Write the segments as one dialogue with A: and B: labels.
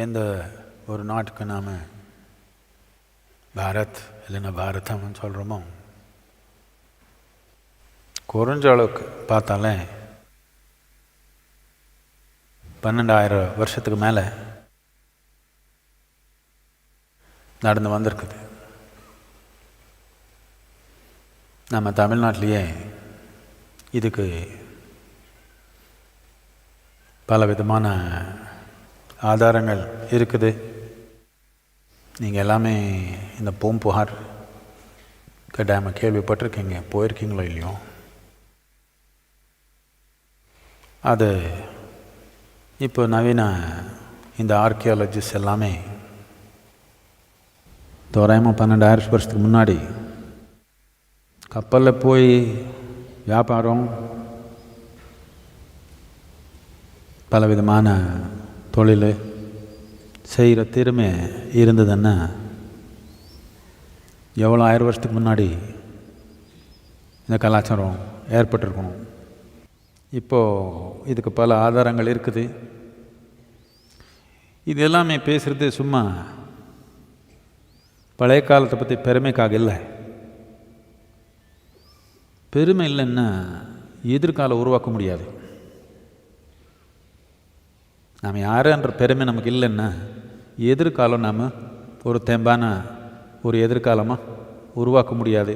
A: எந்த ஒரு நாட்டுக்கு நாம் பாரத் இல்லைன்னா பாரதம்னு சொல்கிறோமோ, குறைஞ்ச அளவுக்கு பார்த்தாலே 12,000 வருஷத்துக்கு மேலே நடந்து வந்திருக்குது. நம்ம தமிழ்நாட்டிலேயே இதுக்கு பல விதமான ஆதாரங்கள் இருக்குது. நீங்கள் எல்லாமே இந்த பூம்புகார் டேமை கேள்விப்பட்டிருக்கீங்க, போயிருக்கீங்களோ இல்லையோ? அது இப்போ நவீன இந்த ஆர்கியாலஜிஸ்ட் எல்லாமே தோராயமாக 12,000 வருஷத்துக்கு முன்னாடி கப்பலில் போய் வியாபாரம், பலவிதமான தொழில் செய்கிற திறமை இருந்ததுன்னா எவ்வளோ 1000 வருஷத்துக்கு முன்னாடி இந்த கலாச்சாரம் ஏற்பட்டிருக்கணும். இப்போது இதுக்கு பல ஆதாரங்கள் இருக்குது. இது எல்லாமே பேசுகிறது சும்மா பழைய காலத்தை பற்றி பெருமைக்காக இல்லை. பெருமை இல்லைன்னா எதிர்காலம் உருவாக்க முடியாது. நாம் யாருன்ற பெருமை நமக்கு இல்லைன்னா எதிர்காலம் நாம் ஒரு தெம்பான ஒரு எதிர்காலமாக உருவாக்க முடியாது.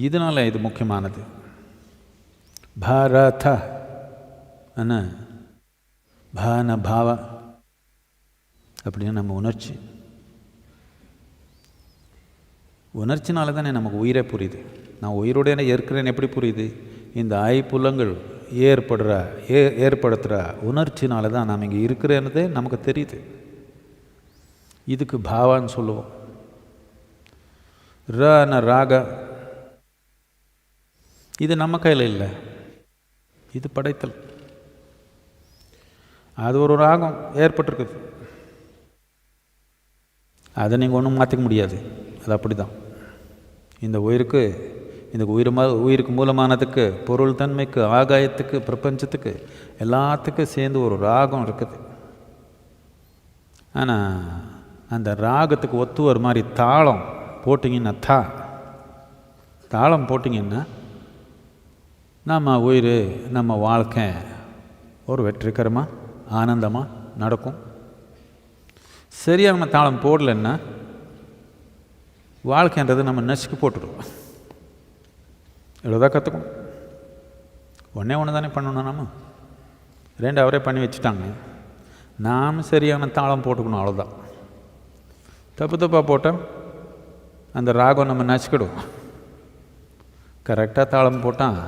A: இதனால் இது முக்கியமானது. பாரத அண்ணா பான பாவ அப்படின்னு நம்ம உணர்ச்சினால தானே நமக்கு உயிரே புரியுது. நான் உயிரோட இருக்கிறேன்னு எப்படி புரியுது? இந்த ஐப்புலங்கள் ஏற்படுத்துகிற உணர்ச்சினால தான் நாம் இங்கே இருக்கிறேன்னதே நமக்கு தெரியுது. இதுக்கு பாவான்னு சொல்லுவோம். ராக இது நம்ம கையில் இல்லை, இது படைத்தல். அது ஒரு ராகம் ஏற்பட்டிருக்குது, அதை நீங்கள் ஒன்றும் மாற்றிக்க முடியாது. அது அப்படி தான். இந்த உயிருக்கு, இந்த உயிருக்கு மூலமானதுக்கு, பொருள் தன்மைக்கு, ஆகாயத்துக்கு, பிரபஞ்சத்துக்கு எல்லாத்துக்கும் சேர்ந்து ஒரு ராகம் இருக்குது. ஆனால் அந்த ராகத்துக்கு ஒத்து ஒரு மாதிரி தாளம் போட்டிங்கன்னா தாளம் போட்டிங்கன்னா நம்ம உயிர், நம்ம வாழ்க்கை ஒரு வெற்றிகரமாக ஆனந்தமாக நடக்கும். சரியான தாளம் போடலைன்னா வாழ்க்கைன்றது நம்ம நசுக்கி போட்டுடுவோம். இவ்வளோதான் கற்றுக்கணும். ஒன்று தானே பண்ணணும். நம்ம 2 அவரே பண்ணி வச்சுட்டாங்க. நாம் சரியான தாளம் போட்டுக்கணும், அவ்வளோதான். தப்பாக போட்டால் அந்த ராகம் நம்ம நசுக்கிடும். கரெக்டாக தாளம் போட்டால்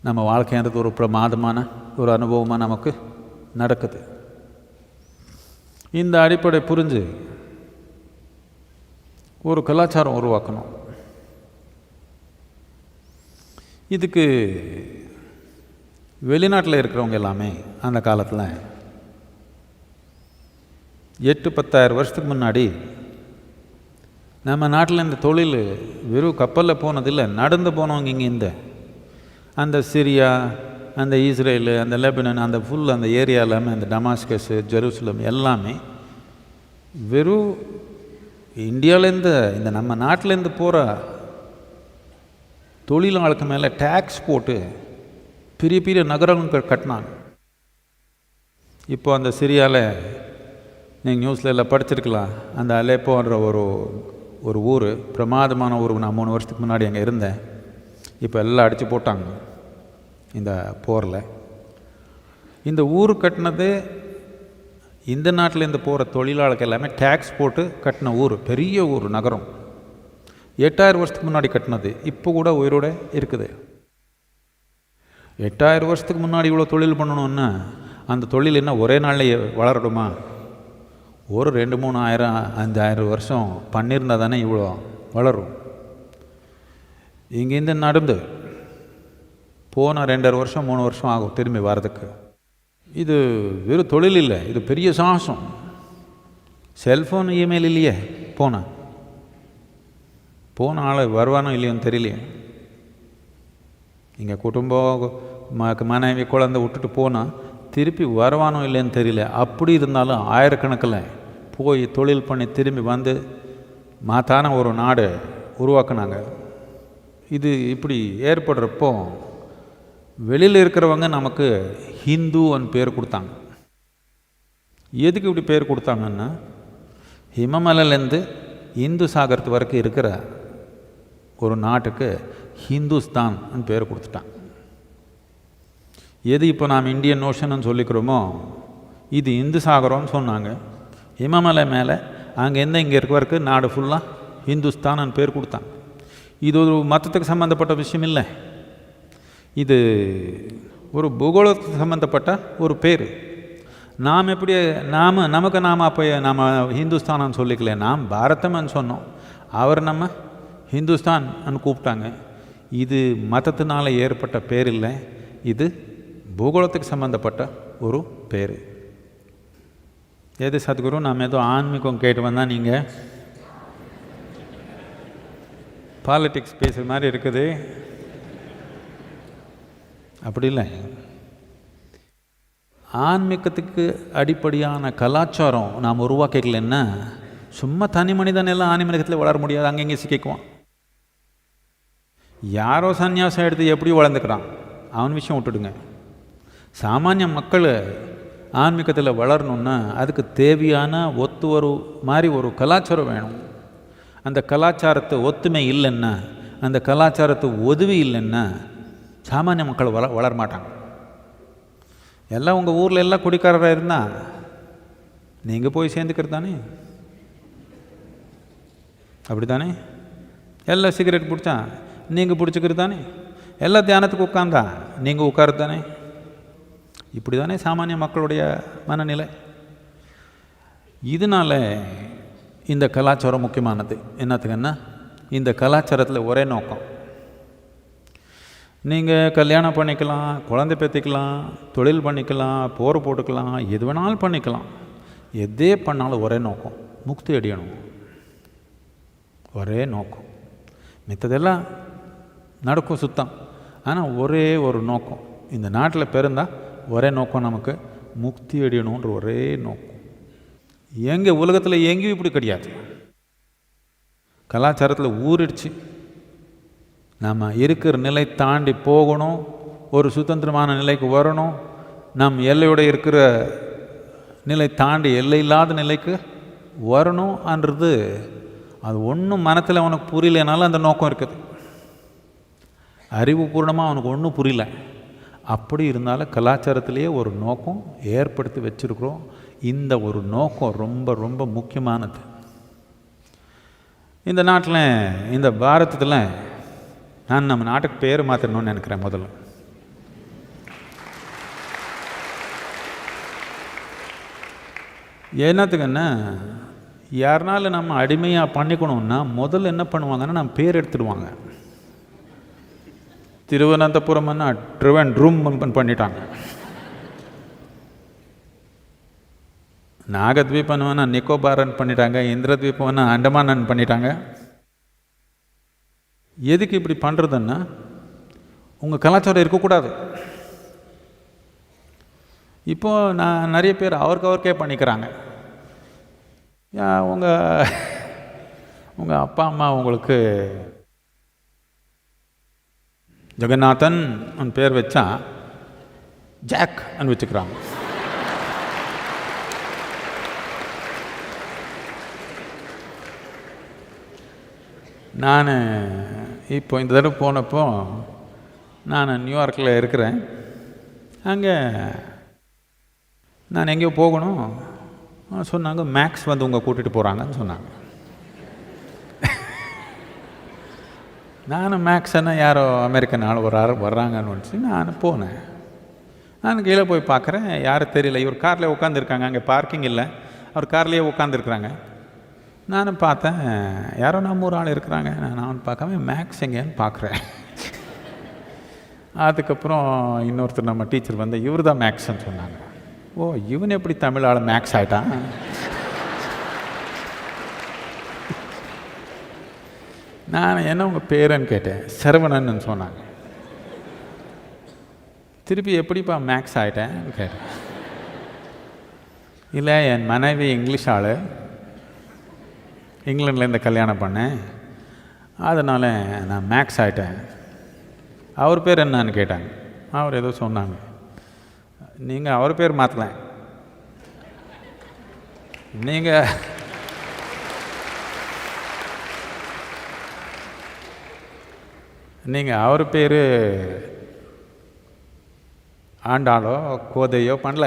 A: நம்ம வாழ்க்கைன்றது ஒரு பிரமாதமான ஒரு அனுபவமாக நமக்கு நடக்குது. இந்த அடிப்படை புரிஞ்சு ஒரு கலாச்சாரம் உருவாக்கணும். இதுக்கு வெளிநாட்டில் இருக்கிறவங்க எல்லாமே அந்த காலத்தில் 8-10,000 வருஷத்துக்கு முன்னாடி நம்ம நாட்டில் இந்த தொழில் வெறும் கப்பலில் போனதில்லை, நடந்து போனவங்க. இங்கே அந்த சிரியா, அந்த இஸ்ரேலு, அந்த லெபனான், அந்த ஃபுல் அந்த ஏரியா எல்லாமே, அந்த டமாஸ்கஸு, ஜெருசலம் எல்லாமே வெறும் இந்தியாவிலேருந்து, இந்த நம்ம நாட்டிலேருந்து போகிற தொழிலாளுக்கு மேலே டேக்ஸ் போட்டு பெரிய பெரிய நகரங்கள் கட்டினாங்க. இப்போ அந்த சிரியாவில் நீங்கள் நியூஸில் எல்லாம் படிச்சிருக்கலாம். அந்த அலேப்போன்ற ஒரு ஊர், பிரமாதமான ஊர். நான் 3 வருஷத்துக்கு முன்னாடி அங்கே இருந்தேன். இப்போ எல்லாம் அடித்து போட்டாங்க இந்த போரில். இந்த ஊர் கட்டினது இந்த நாட்டிலேருந்து போகிற தொழிலாளர்கள் எல்லாமே டேக்ஸ் போட்டு கட்டின ஊர், பெரிய ஊர், நகரம். 8,000 வருஷத்துக்கு முன்னாடி கட்டினது இப்போ கூட உயிரோடு இருக்குது. 8,000 வருஷத்துக்கு முன்னாடி இவ்வளோ தொழில் பண்ணணுன்னா அந்த தொழில் என்ன ஒரே நாளில் வளரணுமா? ஒரு 2-3 5,000 வருஷம் பண்ணியிருந்தால் தானே இவ்வளோ வளரும். இங்கேருந்து நடந்து போனால் 2.5 வருஷம் 3 வருஷம் ஆகும் திரும்பி வர்றதுக்கு. இது வெறும் தொழில் இல்லை, இது பெரிய சாகசம். செல்ஃபோன், இமெயில் இல்லையே, போன ஆள் வருவானோ இல்லையோன்னு தெரியலையே. இங்கே குடும்பம், மனைவி, குழந்தை விட்டுட்டு போனால் திருப்பி வருவானோ இல்லைன்னு தெரியல. அப்படி இருந்தாலும் ஆயிரக்கணக்கில் போய் தொழில் பண்ணி திரும்பி வந்து மாத்தான ஒரு நாடு உருவாக்குனாங்க. இது இப்படி ஏற்படுறப்போ வெளியில் இருக்கிறவங்க நமக்கு ஹிந்துன்னு பேர் கொடுத்தாங்க. எதுக்கு இப்படி பேர் கொடுத்தாங்கன்னா, ஹிமமலையிலேருந்து இந்து சாகரத்து வரைக்கும் இருக்கிற ஒரு நாட்டுக்கு ஹிந்துஸ்தான் பேர் கொடுத்துட்டாங்க. எது இப்போ நாம் இந்தியன் ஓஷன்னு சொல்லிக்கிறோமோ இது இந்து சாகரம்னு சொன்னாங்க. இமமலை மேலே அங்கேருந்து இங்கே இருக்கிற நாடு ஃபுல்லாக ஹிந்துஸ்தான் பேர் கொடுத்தாங்க. இது ஒரு மதத்துக்கு சம்மந்தப்பட்ட விஷயம் இல்லை, இது ஒரு பூகோளத்துக்கு சம்மந்தப்பட்ட ஒரு பேர். நாம் எப்படி நமக்கு அப்போ நாம் ஹிந்துஸ்தானன்னு சொல்லிக்கல, நாம் பாரதம்னு சொன்னோம், அவர் நம்ம ஹிந்துஸ்தான் கூப்பிட்டாங்க. இது மதத்தினால் ஏற்பட்ட பேர் இல்லை, இது பூகோளத்துக்கு சம்மந்தப்பட்ட ஒரு பேர். எது சத்குரு, நாம் ஏதோ ஆன்மீகம் கேட்டு வந்தால் நீங்கள் பாலிட்டிக்ஸ் பேசுகிற மாதிரி இருக்குது. அப்படி இல்லை. ஆன்மீகத்துக்கு அடிப்படையான கலாச்சாரம் நாம் உருவாக்கலைன்னா சும்மா தனி மனிதன் எல்லாம் ஆன்மீகத்தில் வளர முடியாது, அங்கங்கே சிக்கிக்குவான். யாரோ சன்னியாசம் எடுத்து எப்படி வளர்ந்துக்கிறான் அவன் விஷயம் விட்டுடுங்க. சாமானிய மக்கள் ஆன்மீகத்தில் வளரணுன்னா அதுக்கு தேவையான ஒத்து ஒரு மாதிரி ஒரு கலாச்சாரம் வேணும். அந்த கலாச்சாரத்தை ஒத்துமை இல்லைன்னா, அந்த கலாச்சாரத்தை உதவி இல்லைன்னா சாமானிய மக்கள் வளர மாட்டாங்க. எல்லாம் உங்கள் ஊரில் எல்லாம் குடிக்காரராக இருந்தால் நீங்கள் போய் சேர்ந்துக்கிறது தானே, அப்படி தானே? எல்லாம் சிகரெட் பிடிச்சா நீங்கள் பிடிச்சிக்கிறது தானே, எல்லாம் தியானத்துக்கு உட்காந்தா நீங்கள் உட்காருது தானே. இப்படி தானே சாமானிய மக்களுடைய மனநிலை. இதனால் இந்த கலாச்சாரம் முக்கியமானது. என்னத்துக்குன்னா, இந்த கலாச்சாரத்தில் ஒரே நோக்கம். நீங்கள் கல்யாணம் பண்ணிக்கலாம், குழந்தை பெற்றுக்கலாம், தொழில் பண்ணிக்கலாம், போர் போட்டுக்கலாம், எது வேணாலும் பண்ணிக்கலாம். எதே பண்ணாலும் ஒரே நோக்கம், முக்தி அடையணும். ஒரே நோக்கம். மித்ததெல்லாம் நடக்கும் சுத்தம், ஆனால் ஒரே ஒரு நோக்கம். இந்த நாட்டில் பிறந்தால் ஒரே நோக்கம், நமக்கு முக்தி அடையணுன்ற ஒரே நோக்கம். எங்கே உலகத்தில் எங்கேயும் இப்படி கிடையாது. கலாச்சாரத்தில் ஊறிடுச்சு. நம்ம இருக்கிற நிலை தாண்டி போகணும், ஒரு சுதந்திரமான நிலைக்கு வரணும். நம் எல்லையோட இருக்கிற நிலை தாண்டி எல்லை இல்லாத நிலைக்கு வரணும்ன்றது அது ஒன்றும் மனத்தில் அவனுக்கு புரியலைனாலும் அந்த நோக்கம் இருக்குது. அறிவுபூர்ணமாக அவனுக்கு ஒன்றும் புரியல. அப்படி இருந்தாலும் கலாச்சாரத்திலேயே ஒரு நோக்கம் ஏற்படுத்தி வச்சுருக்குறோம். இந்த ஒரு நோக்கம் ரொம்ப ரொம்ப முக்கியமானது. இந்த நாட்டில், இந்த பாரதத்தில் நான் நம்ம நாட்டுக்கு பேர் மாற்றணும்னு நினைக்கிறேன். முதல்ல என்னத்துக்குன்னா, யாருனாலும் நம்ம அடிமையாக பண்ணிக்கணும்னா முதல்ல என்ன பண்ணுவாங்கன்னா நம்ம பேர் எடுத்துடுவாங்க. திருவனந்தபுரம்னா ட்ரிவென்ட்ரூம் பண்ணிட்டாங்க, நாகத்வீபம்னா நிக்கோபாரன் பண்ணிட்டாங்க, இந்திரத்வீபம்னா அண்டமானன் பண்ணிட்டாங்க. எதுக்கு இப்படி பண்ணுறதுன்னா, உங்கள் கலாச்சாரம் இருக்கக்கூடாது. இப்போது நான் நிறைய பேர் அவருக்கே பண்ணிக்கிறாங்க. உங்கள் அப்பா அம்மா உங்களுக்கு ஜெகநாதன் பேர் வச்சா ஜாக் வச்சுக்கிறாங்க. நான் இப்போ இந்த தடவை போனப்போ நான் நியூயார்க்கில் இருக்கிறேன். அங்கே நான் எங்கேயோ போகணும் சொன்னாங்க. மேக்ஸ் வந்து உங்கள் கூட்டிகிட்டு போகிறாங்கன்னு சொன்னாங்க. நானும் மேக்ஸ்ன்னா யாரோ அமெரிக்கன் ஆள் வர்றாங்கன்னு நினச்சி நான் போனேன். நான் கீழே போய் பார்க்குறேன், யாரும் தெரியல. இவர் காரில் உட்காந்துருக்காங்க, அங்கே பார்க்கிங் இல்லை, அவர் கார்லேயே உட்காந்துருக்குறாங்க. நானும் பார்த்தேன், யாரோ நம்ம ஒரு ஆள் இருக்கிறாங்க. நான் பார்க்காம மேக்ஸ் எங்கேன்னு பார்க்குறேன். அதுக்கப்புறம் இன்னொருத்தர் நம்ம டீச்சர் வந்து இவர் தான் மேக்ஸ்ன்னு சொன்னாங்க. ஓ, இவன் எப்படி தமிழ் ஆள் மேக்ஸ் ஆகிட்டான். நான் என்ன உங்கள் பேருன்னு கேட்டேன். சரவணன்னு சொன்னாங்க. திருப்பி எப்படிப்பா மேக்ஸ் ஆகிட்டேன் கேட்டேன். இல்லை, என் மனைவி இங்கிலீஷ் ஆள், இங்கிலாந்துலேருந்து கல்யாணம் பண்ணேன், அதனால் நான் மேக்ஸ் ஆகிட்டேன். அவர் பேர் என்னான்னு கேட்டாங்க. அவர் ஏதோ சொன்னாங்க. நீங்கள் அவர் பேர் மாற்றல, நீங்கள் அவர் பேர் ஆண்டாளோ கோதையோ பண்ணல.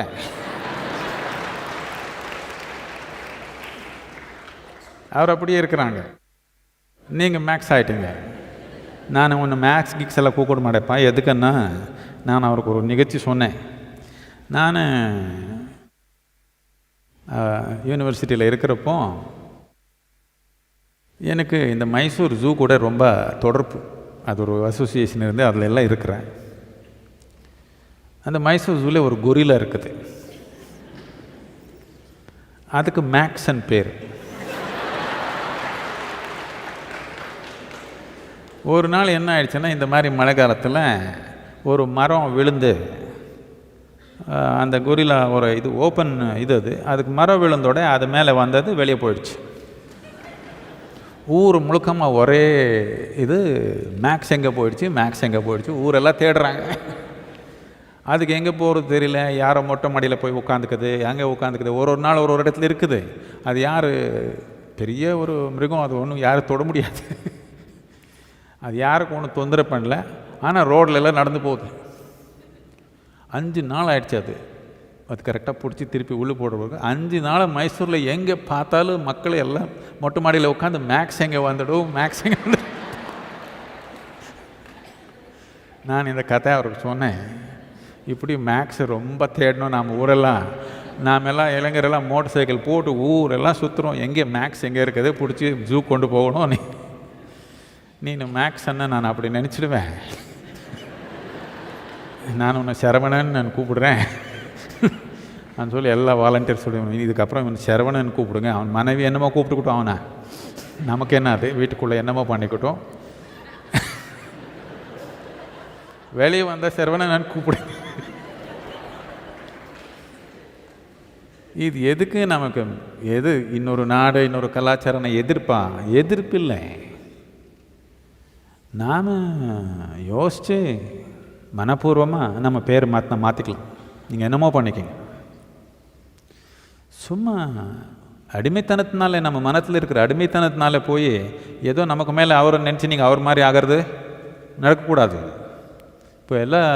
A: அவர் அப்படியே இருக்கிறாங்க. நீங்கள் மேக்ஸ் ஆகிட்டீங்க. நான் ஒன்று மேக்ஸ் கிக்ஸ் எல்லாம் கூப்பிட மாட்டேப்பா. எதுக்குன்னா, நான் அவருக்கு ஒரு நிகழ்ச்சி சொன்னேன். நான் யூனிவர்சிட்டியில் இருக்கிறப்போ எனக்கு இந்த மைசூர் ஜூ கூட ரொம்ப தொடர்பு. அது ஒரு அசோசியேஷன் இருந்து அதில் எல்லாம் இருக்கிறேன். அந்த மைசூர் ஜூவில் ஒரு கொரிலா இருக்குது, அதுக்கு மேக்ஸன் பேர். ஒரு நாள் என்ன ஆயிடுச்சுன்னா, இந்த மாதிரி மழை காலத்தில் ஒரு மரம் விழுந்து, அந்த கொரிலா ஒரு இது ஓப்பன் அதுக்கு மரம் விழுந்தோட அது மேலே வந்தது வெளியே போயிடுச்சு. ஊர் முழுக்கமாக ஒரே மேக்ஸ் எங்கே போயிடுச்சு, ஊரெல்லாம் தேடுறாங்க. அதுக்கு எங்கே போகிறது தெரியல. யாரோ மொட்டை மாடியில் போய் உட்காந்துக்குது, அங்கே உட்காந்துக்குது. ஒரு நாள் ஒரு இடத்துல இருக்குது. அது யார், பெரிய ஒரு மிருகம், அது ஒன்றும் யாரும் தொட முடியாது. அது யாருக்கும் ஒன்றும் தொந்தரவு பண்ணல. ஆனால் ரோடில் எல்லாம் நடந்து போகுது. 5 நாள் ஆயிடுச்சு. அது கரெக்டாக பிடிச்சி திருப்பி உள்ளே போடுறதுக்கு 5 நாள் மைசூரில் எங்கே பார்த்தாலும் மக்கள் எல்லாம் மொட்டை மாடியில் உட்காந்து மேக்ஸ் எங்கே வந்துடும். நான் இந்த கதை அவருக்கு சொன்னேன். இப்படி மேக்ஸ் ரொம்ப தேடணும். நாம் ஊரெல்லாம், நாமெல்லாம் இளைஞரெல்லாம் மோட்டர் சைக்கிள் போட்டு ஊரெல்லாம் சுற்றுறோம். எங்கே மேக்ஸ் எங்கே இருக்குது, பிடிச்சி ஜூ கொண்டு போகணும். நீ மேக்ஸ் என்ன நான் அப்படி நினச்சிடுவேன். நான் உன்னை சரவணன் நான் கூப்பிடுறேன் நான் சொல்லி எல்லா வாலண்டியர் சொல்லுவேன். இதுக்கப்புறம் இவன் சரவணன் கூப்பிடுங்க. அவன் மனைவி என்னமோ கூப்பிட்டுக்கிட்டோம், அவனை நமக்கு என்ன, அது வீட்டுக்குள்ளே என்னமோ பண்ணிக்கிட்டோம். வெளியே வந்தால் சரவணன் கூப்பிடுங்க. இது எதுக்கு நமக்கு, இன்னொரு நாடு இன்னொரு கலாச்சாரம் எதிர்ப்பு இல்லை. நாம் யோசித்து மனப்பூர்வமாக நம்ம பேர் மாற்றிக்கலாம். நீங்கள் என்னமோ பண்ணிக்கிங்க. சும்மா அடிமைத்தனத்தினால, நம்ம மனத்தில் இருக்கிற அடிமைத்தனத்தினால போய் ஏதோ நமக்கு மேலே அவரை நினச்சி நீங்கள் அவர் மாதிரி ஆகிறது நடக்கக்கூடாது. இப்போ எல்லாம்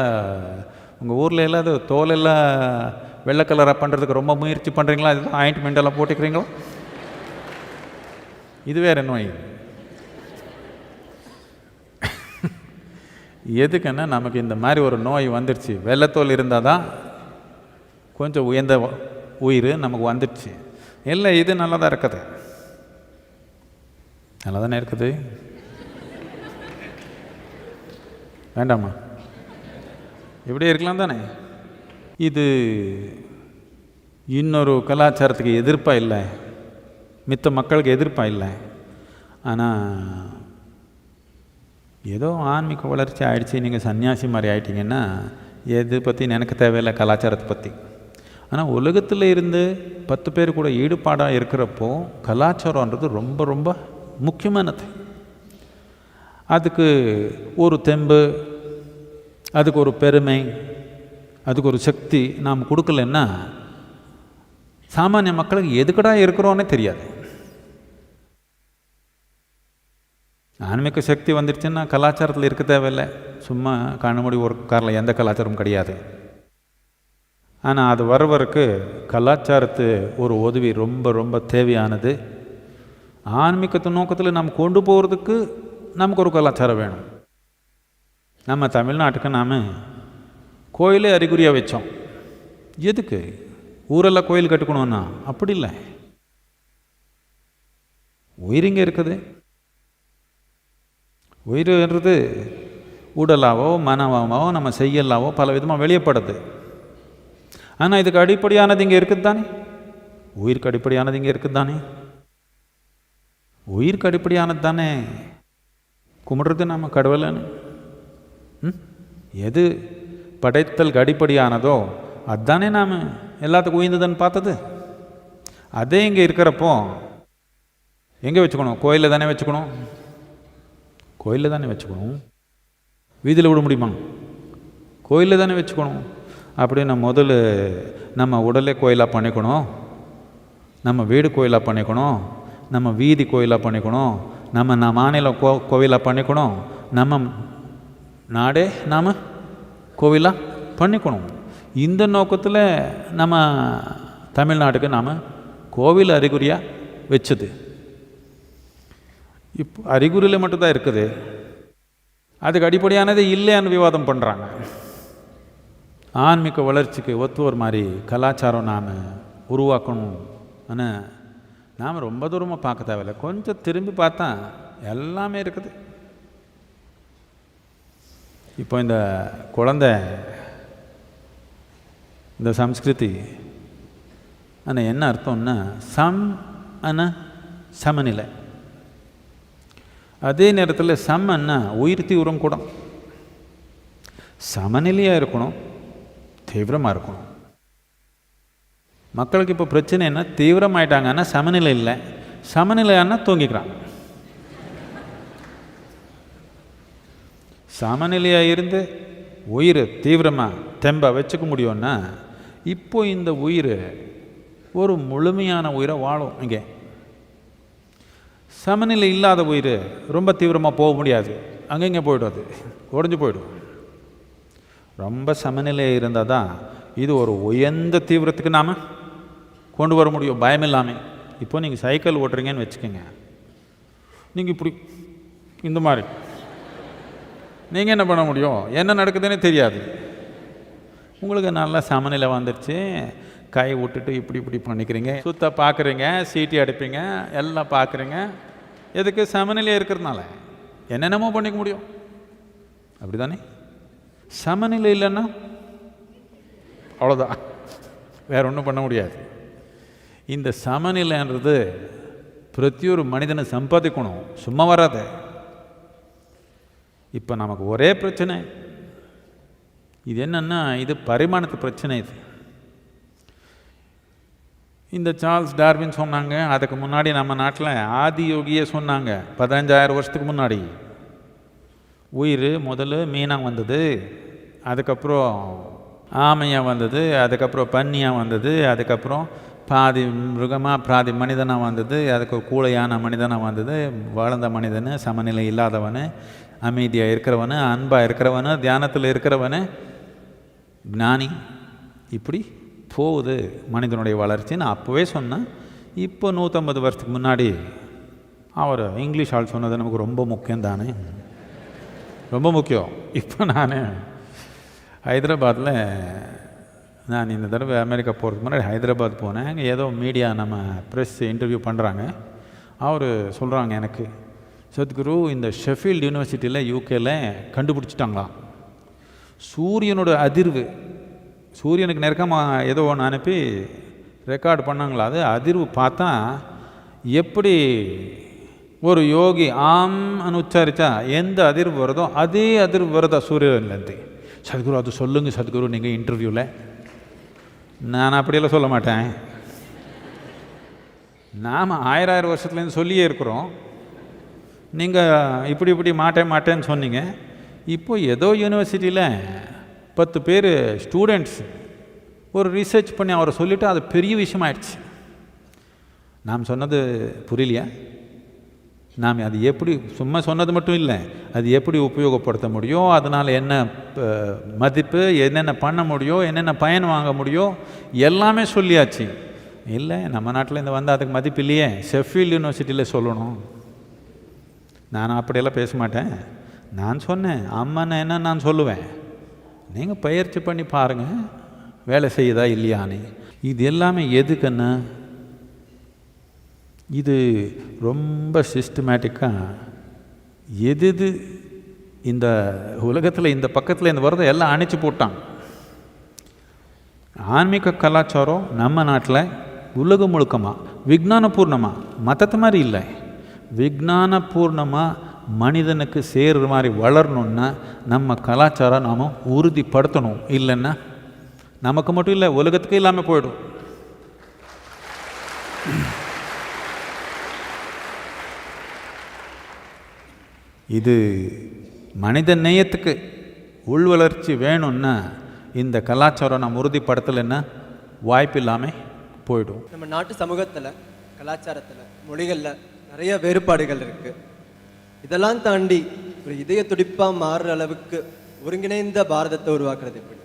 A: உங்கள் ஊரில் எல்லாம் அது தோலெல்லாம் வெள்ளை கலராக பண்ணுறதுக்கு ரொம்ப முயற்சி பண்ணுறீங்களா? அது ஆயின்ட்மெண்ட் எல்லாம் போட்டுக்கிறீங்களோ? இது வேறு நோய். எதுக்குன்னா, நமக்கு இந்த மாதிரி ஒரு நோய் வந்துடுச்சு. வெள்ளத்தோல் இருந்தால் தான் கொஞ்சம் உயர்ந்த உயிர் நமக்கு வந்துடுச்சு. இல்லை, இது நல்லா தான் இருக்குது, நல்லா தானே இருக்குது. வேண்டாமா? இப்படி இருக்கலாம் தானே. இது இன்னொரு கலாச்சாரத்துக்கு எதிர்ப்பாக இல்லை, மித்த மக்களுக்கு எதிர்ப்பாக இல்லை. ஆனால் ஏதோ ஆன்மீக வளர்ச்சி ஆகிடுச்சு, நீங்கள் சன்னியாசி மாதிரி ஆகிட்டிங்கன்னா எது பற்றி எனக்கு தேவையில்லை, கலாச்சாரத்தை பற்றி. ஆனால் உலகத்தில் இருந்து 10 பேர் கூட ஈடுபாடாக இருக்கிறப்போ கலாச்சாரன்றது ரொம்ப ரொம்ப முக்கியமானது. அதுக்கு ஒரு தெம்பு, அதுக்கு ஒரு பெருமை, அதுக்கு ஒரு சக்தி நாம் கொடுக்கலன்னா சாமானிய மக்களுக்கு எதுக்கடா இருக்கிறோன்னே தெரியாது. ஆன்மீக சக்தி வந்துடுச்சுன்னா கலாச்சாரத்தில் இருக்க தேவையில்லை. சும்மா கண்ணமூடி ஒரு காரில் எந்த கலாச்சாரமும் கிடையாது. ஆனால் அது வரவருக்கு கலாச்சாரத்து ஒரு உதவி ரொம்ப ரொம்ப தேவையானது. ஆன்மீகத்து நோக்கத்தில் நம்ம கொண்டு போகிறதுக்கு நமக்கு ஒரு கலாச்சாரம் வேணும். நம்ம தமிழ்நாட்டுக்கு நாம் கோயிலே அறிகுறியாக வச்சோம். எதுக்கு ஊரெல்லாம் கோயில் கட்டுக்கணும்னா? அப்படி இல்லை, உயிரிங்க இருக்குது. உயிர்ன்றது உடலாவோ மனமாவோ நம்ம செய்யலாவோ பல விதமாக வெளியப்படுது. ஆனால் இதுக்கு அடிப்படையானது இங்கே இருக்குது தானே. உயிருக்கு அடிப்படையானது இங்கே இருக்குது தானே. உயிருக்கு அடிப்படையானது தானே கும்பிடுறது நம்ம கடவுளன்னு. எது படைத்தலுக்கு அடிப்படையானதோ அதுதானே நாம் எல்லாத்துக்கும் உயர்ந்ததுன்னு பார்த்தது. அதே இங்கே இருக்கிறப்போ எங்கே வச்சுக்கணும்? கோயிலில் தானே வச்சுக்கணும். கோயிலில் தானே வச்சுக்கணும். வீதியில் விட முடியுமா? கோயிலில் தானே வச்சுக்கணும். அப்படின்னு முதல்ல நம்ம உடலே கோயிலாக பண்ணிக்கணும், நம்ம வீடு கோயிலாக பண்ணிக்கணும், நம்ம வீதி கோயிலாக பண்ணிக்கணும், நம்ம மாநிலம் கோவிலாக பண்ணிக்கணும், நம்ம நாடே நாம் கோவிலாக பண்ணிக்கணும். இந்த நோக்கத்தில் நம்ம தமிழ்நாட்டுக்கு நாம் கோவில் அறிகுறியாக வச்சது. இப்போ அறிகுறியில் மட்டும்தான் இருக்குது, அதுக்கு அடிப்படையானது இல்லைன்னு விவாதம் பண்ணுறாங்க. ஆன்மீக வளர்ச்சிக்கு ஒத்துவர் மாதிரி கலாச்சாரம் நாம் உருவாக்கணும். ஆனால் நாம் ரொம்ப தூரமாக பார்க்க தேவையில்லை, கொஞ்சம் திரும்பி பார்த்தா எல்லாமே இருக்குது. இப்போ இந்த குழந்தை, இந்த சம்ஸ்கிருதி ஆனால் என்ன அர்த்தம்னா சமநிலை. அதே நேரத்தில் சமன்னா உயிர் தீவிரம் கூட. சமநிலையாக இருக்கணும், தீவிரமாக இருக்கணும். மக்களுக்கு இப்போ பிரச்சனை என்ன? தீவிரமாயிட்டாங்கன்னா சமநிலை இல்லை, சமநிலையானா தூங்கிக்கிறாங்க. சமநிலையாக இருந்து உயிர் தீவிரமாக தெம்பாக வச்சுக்க முடியும்னா இப்போ இந்த உயிர் ஒரு முழுமையான உயிரை வாழும். இங்கே சமநிலை இல்லாத உயிர் ரொம்ப தீவிரமாக போக முடியாது, அங்கங்கே போய்டும், அது உடஞ்சி போய்டும். ரொம்ப சமநிலையாக இருந்தால் தான் இது ஒரு உயர்ந்த தீவிரத்துக்கு நாம் கொண்டு வர முடியும், பயம் இல்லாமல். இப்போ நீங்கள் சைக்கிள் ஓட்டுறீங்கன்னு வச்சுக்கோங்க, நீங்கள் இப்படி இந்த மாதிரி நீங்கள் என்ன பண்ண முடியும்? என்ன நடக்குதுன்னே தெரியாது. உங்களுக்கு நல்லா சமநிலை வந்துடுச்சு, கை விட்டுட்டு இப்படி இப்படி பண்ணிக்கிறீங்க, சுத்த பார்க்குறீங்க, சீட்டி அடிப்பீங்க, எல்லாம் பார்க்குறீங்க. எதுக்கு? சமநிலையாக இருக்கிறதுனால என்னென்னமோ பண்ணிக்க முடியும். அப்படி தானே? சமநிலை இல்லைன்னா அவ்வளோதான், வேற ஒன்றும் பண்ண முடியாது. இந்த சமநிலைன்றது பிரத்தியொரு மனிதனை சம்பாதிக்கணும், சும்மா வராது. இப்போ நமக்கு ஒரே பிரச்சனை, இது என்னன்னா இது பரிமாணத்து பிரச்சனை. இது இந்த சார்ல்ஸ் டார்வின் சொன்னாங்க, அதுக்கு முன்னாடி நம்ம நாட்டில் ஆதியோகியே சொன்னாங்க 15,000 வருஷத்துக்கு முன்னாடி. உயிர் முதல்ல மீனாக வந்தது, அதுக்கப்புறம் ஆமையாக வந்தது, அதுக்கப்புறம் பன்னியாக வந்தது, அதுக்கப்புறம் பாதி மிருகமாக பாதி மனிதனாக வந்தது, அதுக்கு கூளையான மனிதனாக வந்தது. வாழ்ந்த மனிதன், சமநிலை இல்லாதவன், அமைதியாக இருக்கிறவன், அன்பாக இருக்கிறவன், தியானத்தில் இருக்கிறவன், ஞானி. இப்படி போகுது மனிதனுடைய வளர்ச்சின்னு அப்போவே சொன்னேன். இப்போ 150 வருஷத்துக்கு முன்னாடி அவர் இங்கிலீஷ் ஆள் சொன்னது நமக்கு ரொம்ப முக்கியம் தானே, ரொம்ப முக்கியம். இப்போ நான் ஹைதராபாத்தில், நான் இந்த தடவை அமெரிக்கா போகிறதுக்கு முன்னாடி ஹைதராபாத் போனேன். அங்கே ஏதோ மீடியா நம்ம ப்ரெஸ் இன்டர்வியூ பண்ணுறாங்க. அவர் சொல்கிறாங்க எனக்கு, சத்குரு இந்த ஷெஃபீல்டு யூனிவர்சிட்டியில் யூகேல கண்டுபிடிச்சிட்டாங்களாம் சூரியனோட அதிர்வு. சூரியனுக்கு நெருக்கமாக ஏதோ ஒன்று அனுப்பி ரெக்கார்டு பண்ணாங்களா, அது அதிர்வு பார்த்தா எப்படி ஒரு யோகி ஆம்னு உச்சாரித்தா எந்த அதிர்வு வருதோ அதே அதிர்வு வருதா சூரியன்லேருந்து. சத்குரு அது சொல்லுங்கள் சத்குரு நீங்கள் இன்டர்வியூவில். நான் அப்படியெல்லாம் சொல்ல மாட்டேன், நாம் 1000 வருஷத்துலேருந்து சொல்லியே இருக்கிறோம். நீங்கள் இப்படி இப்படி மாட்டேன்னு சொன்னீங்க. இப்போ ஏதோ யூனிவர்சிட்டியில் 10 பேர் ஸ்டூடெண்ட்ஸ் ஒரு ரிசர்ச் பண்ணி அவரை சொல்லிவிட்டு அது பெரிய விஷயமாயிடுச்சு. நாம் சொன்னது புரியலையா? நாம் அது எப்படி சும்மா சொன்னது மட்டும் இல்லை, அது எப்படி உபயோகப்படுத்த முடியும், அதனால் என்ன மதிப்பு, என்னென்ன பண்ண முடியும், என்னென்ன பயன் வாங்க முடியும், எல்லாமே சொல்லியாச்சு. இல்லை நம்ம நாட்டில் இந்த வந்து அதுக்கு மதிப்பு இல்லையே, ஷெஃபீல்டு யூனிவர்சிட்டியில் சொல்லணும். நான் அப்படியெல்லாம் பேச மாட்டேன். நான் சொன்னேன் அம்மனை என்ன நான் சொல்லுவேன், நீங்கள் பயிற்சி பண்ணி பாருங்கள் வேலை செய்யுதா இல்லையான்னு. இது எல்லாமே எதுக்குன்னா இது ரொம்ப சிஸ்டமேட்டிக்காக எது இந்த உலகத்தில் இந்த பக்கத்தில் இந்த வரதை எல்லாம் அணைச்சி போட்டாங்க. ஆன்மீக கலாச்சாரம் நம்ம நாட்டில் உலகம் முழுக்கமாக விஞ்ஞானபூர்ணமாக மற்றத்து மாதிரி இல்லை, விஞ்ஞானபூர்ணமாக மனிதனுக்கு சேர்கிற மாதிரி வளரணுன்னா நம்ம கலாச்சாரம் நாம் உறுதிப்படுத்தணும். இல்லைன்னா நமக்கு மட்டும் இல்லை உலகத்துக்கு இல்லாமல் போயிடும். இது மனித நேயத்துக்கு உள்வளர்ச்சி வேணும்னா இந்த கலாச்சாரம் நம்ம உறுதிப்படுத்தலைன்னா வாய்ப்பு இல்லாமல் போயிடும்.
B: நம்ம நாட்டு சமூகத்தில், கலாச்சாரத்தில், மொழிகளில் நிறைய வேறுபாடுகள் இருக்குது. இதெல்லாம் தாண்டி ஒரு இதய துடிப்பாக மாறுற அளவுக்கு ஒருங்கிணைந்த பாரதத்தை உருவாக்குறது எப்படி?